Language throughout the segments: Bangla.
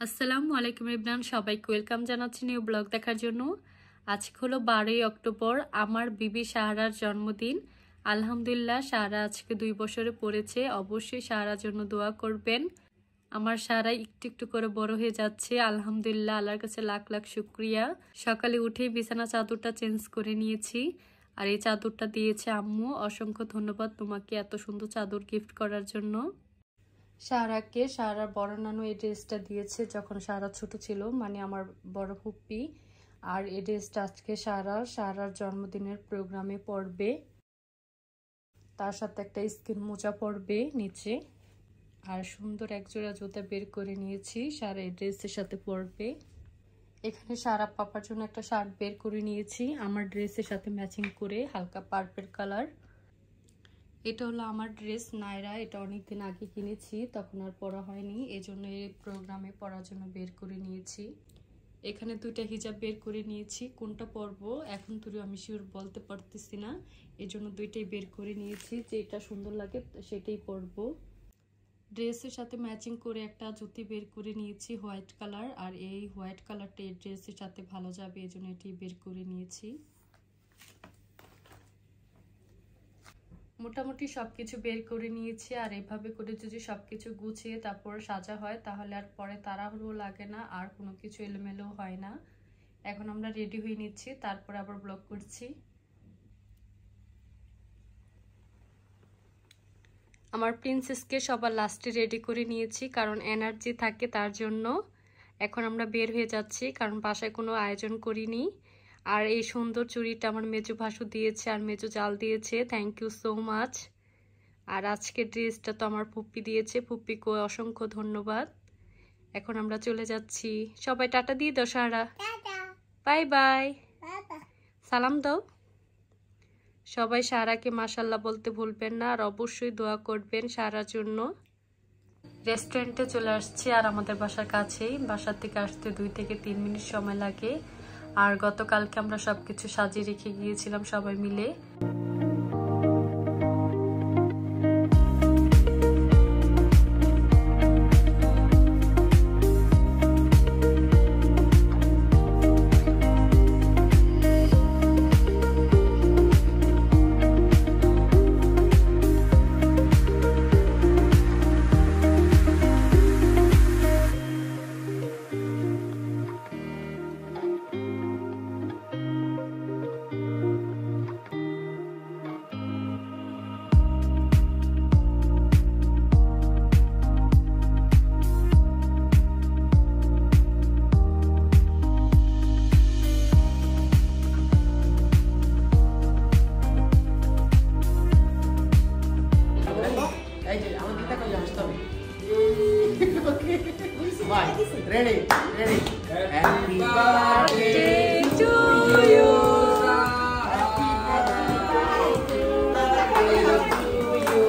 আসসালামু আলাইকুম ইবরান, সবাইকে ওয়েলকাম জানাচ্ছি নিউ ব্লগ দেখার জন্য। আজকে হলো 12ই অক্টোবর, আমার বিবি সাহারার জন্মদিন। আলহামদুলিল্লাহ, সাহারা আজকে 2 বছরে পড়েছে। অবশ্যই সাহারার জন্য দোয়া করবেন। আমার সাহারা একটু একটু করে বড় হয়ে যাচ্ছে। আলহামদুলিল্লাহ, আল্লাহর কাছে লাখ লাখ শুকরিয়া। সকালে উঠেই বিছানা চাদরটা চেঞ্জ করে নিয়েছি, আর এই চাদরটা দিয়েছে আম্মু। অসংখ্য ধন্যবাদ তোমাকে এত সুন্দর চাদর গিফট করার জন্য। সাহারাকে সাহারার বড় নানু এই ড্রেসটা দিয়েছে যখন সাহারা ছোট ছিল, মানে আমার বড় ফুপ্পি। আর এই ড্রেসটা আজকে সাহারার জন্মদিনের প্রোগ্রামে পরবে। তার সাথে একটা স্কিন মোজা পরবে নিচে, আর সুন্দর একজোড়া জুতা বের করে নিয়েছি সাহারা এই ড্রেসের সাথে পরবে। এখানে সাহারা পাপার জন্য একটা শার্ট বের করে নিয়েছি আমার ড্রেসের সাথে ম্যাচিং করে, হালকা পার্পল কালার। এটা হলো আমার ড্রেস নায়রা, এটা অনেকদিন আগে কিনেছি, তখন আর পরা হয়নি, এজন্য এই প্রোগ্রামে পরার জন্য বের করে নিয়েছি। এখানে 2টা হিজাব বের করে নিয়েছি, কোনটা পরবো এখন তো আমি শিওর বলতে পারতেছি না, এজন্য 2টাই বের করে নিয়েছি। যেটা সুন্দর লাগে সেটাই পরবো। ড্রেসের সাথে ম্যাচিং করে একটা জুতি বের করে নিয়েছি হোয়াইট কালার, আর এই হোয়াইট কালারটা এই ড্রেসের সাথে ভালো যাবে, এজন্য এটি বের করে নিয়েছি। মোটামুটি সবকিছু বের করে নিয়েছি, আর এভাবে করে যদি সবকিছু গুছিয়ে তারপর সাজা হয় তাহলে আর পরে তাড়াহুড়ো লাগে না, আর কোনো কিছু এলোমেলো হয় না। এখন আমরা রেডি হয়ে নিচ্ছি, তারপর আবার ব্লগ করছি। আমার প্রিন্সেসকে সবার লাস্টে রেডি করে নিয়েছি, কারণ এনার্জি থাকে তার জন্য। এখন আমরা বের হয়ে যাচ্ছি, কারণ বাসায় কোনো আয়োজন করিনি। আর এই সুন্দর চুড়িটা আমার মেজো ভাসু দিয়েছে, আর মেজো জাল দিয়েছে, থ্যাংক ইউ সো মাচ। আর আজকের ড্রেসটা তো আমার ফুপ্পি দিয়েছে, ফুপ্পিকে অসংখ্য ধন্যবাদ। এখন আমরা চলে যাচ্ছি, সবাই টাটা দিয়ে দাও সাহারা, বাই বাই, সালাম দাও সবাই। সাহারাকে মাশাল্লাহ বলতে ভুলবেন না, আর অবশ্যই দোয়া করবেন সাহারার জন্য। রেস্টুরেন্টে চলে আসছি, আর আমাদের বাসার কাছেই, বাসার থেকে আসতে 2 থেকে 3 মিনিট সময় লাগে। আর গতকালকে আমরা সবকিছু সাজিয়ে রেখে গিয়েছিলাম সবাই মিলে। Ready? Happy birthday to you. Happy birthday to you.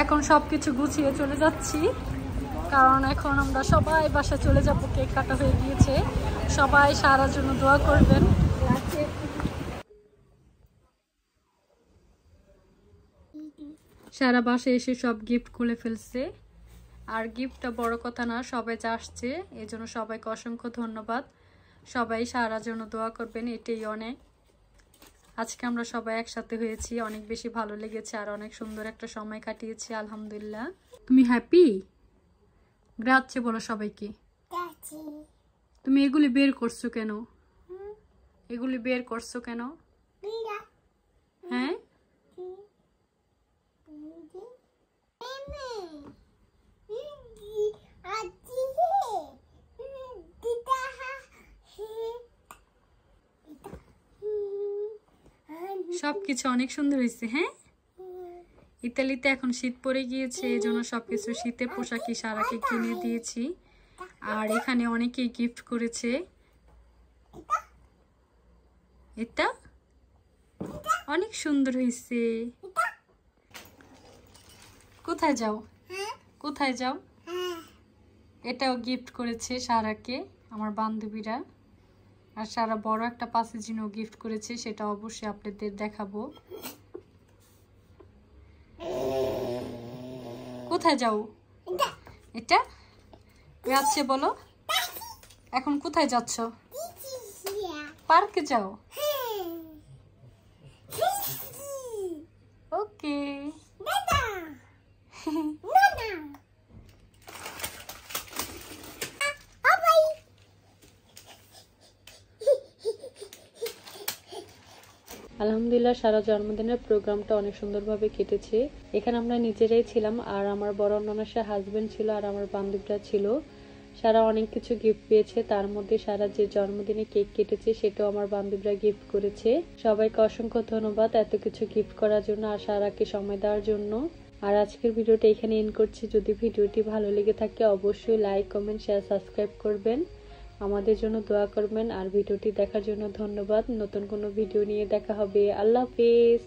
এখন সবকিছু গুছিয়ে চলে যাচ্ছি, কারণ এখন আমরা সবাই বাসা চলে যাব। কেক কাটা হয়ে গিয়েছে, সবাই সারার জন্য দোয়া করবেন। সারা বাসায় এসে সব গিফট খুলে ফেলছে, আর গিফটটা বড় কথা না, সবাই যা আসছে এই জন্য সবাইকে অসংখ্য ধন্যবাদ। সবাই সারার জন্য দোয়া করবেন, এটাই অনেক। আজকে আমরা সবাই একসাথে হয়েছি, অনেক বেশি ভালো লেগেছে আর অনেক সুন্দর একটা সময় কাটিয়েছি আলহামদুলিল্লাহ। তুমি হ্যাপি? গ্রাচ্ছে বলো সবাইকে। তুমি এগুলি বের করছো কেন? এগুলি বের করছো কেন? হ্যাঁ, সবকিছু অনেক সুন্দর হয়েছে। হ্যাঁ, ইতালিতে এখন শীত পড়ে গিয়েছে, এই জন্য সবকিছু শীতের পোশাকই সারাকে কিনে দিয়েছি। আর এখানে অনেকেই গিফট করেছে। এটা অনেক সুন্দর হয়েছে। কোথায় যাও? কোথায় যাও? এটাও গিফট করেছে সারাকে আমার বান্ধবীরা। আর সারা বড় একটা পাসেজিনও গিফট করেছে, সেটা অবশ্যই আপনাদের দেখাবো। কোথায় যাও? এটা যাচ্ছে বলো। এখন কোথায় যাচ্ছ? পার্কে যাও। ওকে। আলহামদুলিল্লাহ সারা জন্মদিনের প্রোগ্রামটা অনেক সুন্দরভাবে কেটেছে। এখানে আমরা নিজেরাই ছিলাম, আর আমার বড় ননাসের হাজবেন্ড ছিল আর আমার বান্ধবীরা ছিল। সারা অনেক কিছু গিফট পেয়েছে, তার মধ্যে সারা যে জন্মদিনে কেক কেটেছে সেটাও আমার বান্ধবীরা গিফট করেছে। সবাইকে অসংখ্য ধন্যবাদ এত কিছু গিফট করার জন্য আর সারাকে সময় দেওয়ার জন্য। আর আজকের ভিডিওটা এখানে এন্ড করছি। যদি ভিডিওটি ভালো লেগে থাকে অবশ্যই লাইক, কমেন্ট, শেয়ার, সাবস্ক্রাইব করবেন, আমাদের জন্য দোয়া করবেন। আর ভিডিওটি দেখার জন্য ধন্যবাদ। নতুন কোনো ভিডিও নিয়ে দেখা হবে। আল্লাহ হাফেজ।